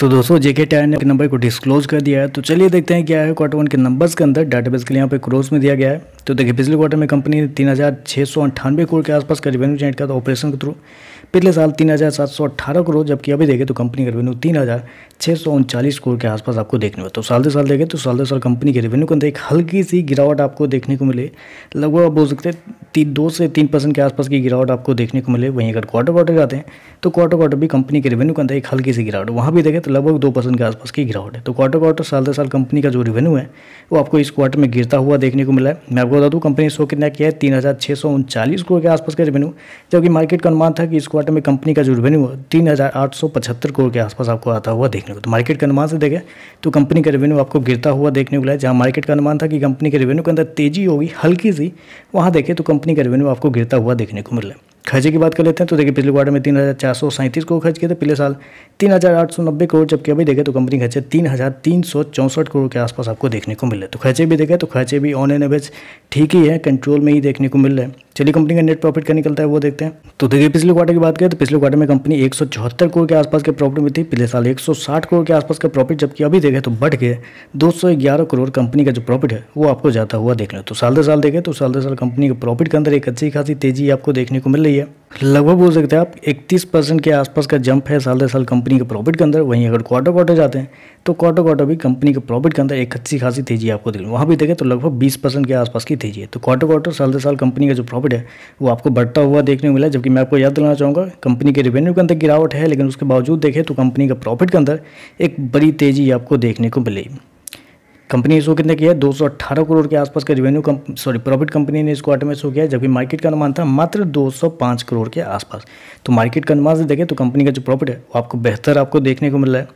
तो दोस्तों जेके टायर ने नंबर को डिस्क्लोज कर दिया है। तो चलिए देखते हैं क्या है क्वार्टर वन के नंबर्स के अंदर डाटाबेस के लिए यहाँ पे क्रॉस में दिया गया है। तो देखिए पिछले क्वार्टर में कंपनी ने 3698 करोड़ के आसपास का रेवेन्यू जनरेट किया था ऑपरेशन के थ्रू। पिछले साल 3718 करोड़, जबकि अभी देखें तो कंपनी का रेवेन्यू 3639 करोड़ के आसपास आपको देखने को। तो साल से साल देखें तो साल से साल कंपनी के रेवेन्यू के अंदर एक हल्की सी गिरावट आपको देखने को मिले, लगभग आप बोल सकते हैं 2 से 3% के आसपास की गिरावट आपको देखने को मिले। वहीं अगर क्वार्टर जाते हैं तो क्वार्टर भी कंपनी के रेवेन्यू के अंदर एक हल्की सी गिरावट, वहाँ भी देखें तो लगभग 2% के आसपास की गिरावट है। तो क्वार्टर साल से साल कंपनी का जो रेवेन्यू है वो आपको इस क्वार्टर में गिरता हुआ देखने को मिला है। मैं आपको बता दूं कंपनी ने शो कितना किया है 3639 करोड़ के आसपास का रेवेन्यू, जबकि मार्केट का अनुमान था कि इस क्वार्टर में कंपनी का जो रेवेन्यू 3875 करोड़ के आसपास आपको आता हुआ देखने को। तो मार्केट का अनुमान से देखें तो कंपनी का रेवेन्यू आपको गिरता हुआ देखने को मिला है। जहाँ मार्केट का अनुमान था कि कंपनी के रेवेन्यू के अंदर तेजी होगी हल्की सी, वहाँ देखें तो कंपनी का रेवेन्यू आपको गिरता हुआ देखने को मिल रहा है। खर्चे की बात कर लेते हैं तो देखिए पिछले क्वार्टर में 3437 करोड़ खर्च किए थे, पिछले साल 3890 करोड़, जबकि अभी देखें तो कंपनी खर्चे 3364 करोड़ के आसपास आपको देखने को मिल रहे हैं। तो खर्चे भी देखें तो खर्चे भी ऑन एन एवरेज ठीक ही है, कंट्रोल में ही देखने को मिल रहे हैं। चलिए कंपनी का नेट प्रॉफिट क्या निकलता है वो देखते हैं। तो देखिए पिछले क्वार्टर की बात करें तो पिछले क्वार्टर में कंपनी 174 करोड़ के आसपास के प्रॉफिट में थी, पिछले साल 160 करोड़ के आसपास का प्रॉफिट, जबकि अभी देखें तो बढ़ के 211 करोड़ कंपनी का जो प्रॉफिट है वो आपको जाता हुआ देखने को। तो साल से साल देखें तो साल से साल कंपनी के प्रॉफिट के अंदर एक अच्छी खासी तेजी आपको देखने को मिल रही है। लगभग बोल सकते हैं आप 31% के आसपास का जंप है साल से साल कंपनी के प्रॉफिट के अंदर। वहीं अगर क्वार्टर जाते हैं तो क्वार्टर भी कंपनी के प्रॉफिट के अंदर एक अच्छी खासी तेजी आपको देखने, वहाँ भी देखें तो लगभग 20% के आसपास की तेजी है। तो क्वार्टर साल से साल कंपनी का जो प्रॉफिट है वो आपको बढ़ता हुआ देखने को मिला। जबकि मैं आपको याद दिलाना चाहूँगा कंपनी के रेवेन्यू के अंदर गिरावट है, लेकिन उसके बावजूद देखें तो कंपनी का प्रॉफिट के अंदर एक बड़ी तेजी आपको देखने को मिली। कंपनी ने शो कितने किया है 218 करोड़ के आसपास का रेवेन्यू प्रॉफिट कंपनी ने इस क्वार्टर में शो किया है, जबकि मार्केट का अनुमान था मात्र 205 करोड़ के आसपास। तो मार्केट का अनुमान से देखें तो कंपनी का जो प्रॉफिट है वो आपको बेहतर आपको देखने को मिल रहा है।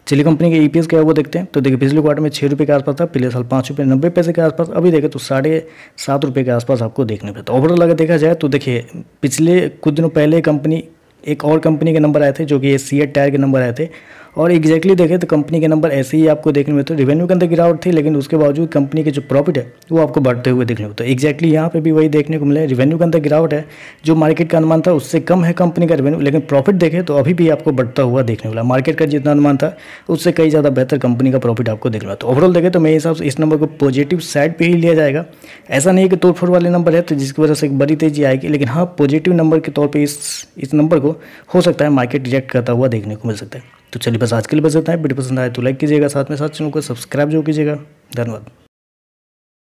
चलिए कंपनी के ईपीएस क्या है वो देखते हैं। तो देखिए पिछले क्वार्टर में 6 रुपये के आसपास था, पिछले साल 5 रुपये 90 पैसे के आसपास, अभी देखें तो 7.5 रुपये के आसपास आपको देखने को। तो ओवरऑल अगर देखा जाए तो देखिए पिछले कुछ दिनों पहले कंपनी एक और कंपनी के नंबर आए थे जो कि ये सीएट टायर के नंबर आए थे, और एग्जैक्टली देखें तो कंपनी के नंबर ऐसे ही आपको देखने में तो रेवेन्यू के अंदर गिरावट थी, लेकिन उसके बावजूद कंपनी के जो प्रॉफिट है वो आपको बढ़ते हुए देखने को। तो एग्जैक्टली यहाँ पे भी वही देखने को मिला है, रेवेन्यू के अंदर गिरावट है, जो मार्केट का अनुमान था उससे कम है कंपनी का रेवेन्यू, लेकिन प्रॉफिट देखें तो अभी भी आपको बढ़ता हुआ देखने को मिला। मार्केट का जितना अनुमान था उससे कई ज़्यादा बेहतर कंपनी का प्रॉफिट आपको देखना है। तो ओवरऑल देखें तो मेरे हिसाब से इस नंबर को पॉजिटिव साइड पर ही लिया जाएगा। ऐसा नहीं कि तोड़फोड़ वाले नंबर है तो जिसकी वजह से एक बड़ी तेजी आएगी, लेकिन हाँ पॉजिटिव नंबर के तौर पर इस नंबर को हो सकता है मार्केट रिजेक्ट करता हुआ देखने को मिल सकता है। तो चलिए बस आज के लिए बस इतना है। वीडियो पसंद आए तो लाइक कीजिएगा, साथ में साथ चैनल को सब्सक्राइब जरूर कीजिएगा। धन्यवाद।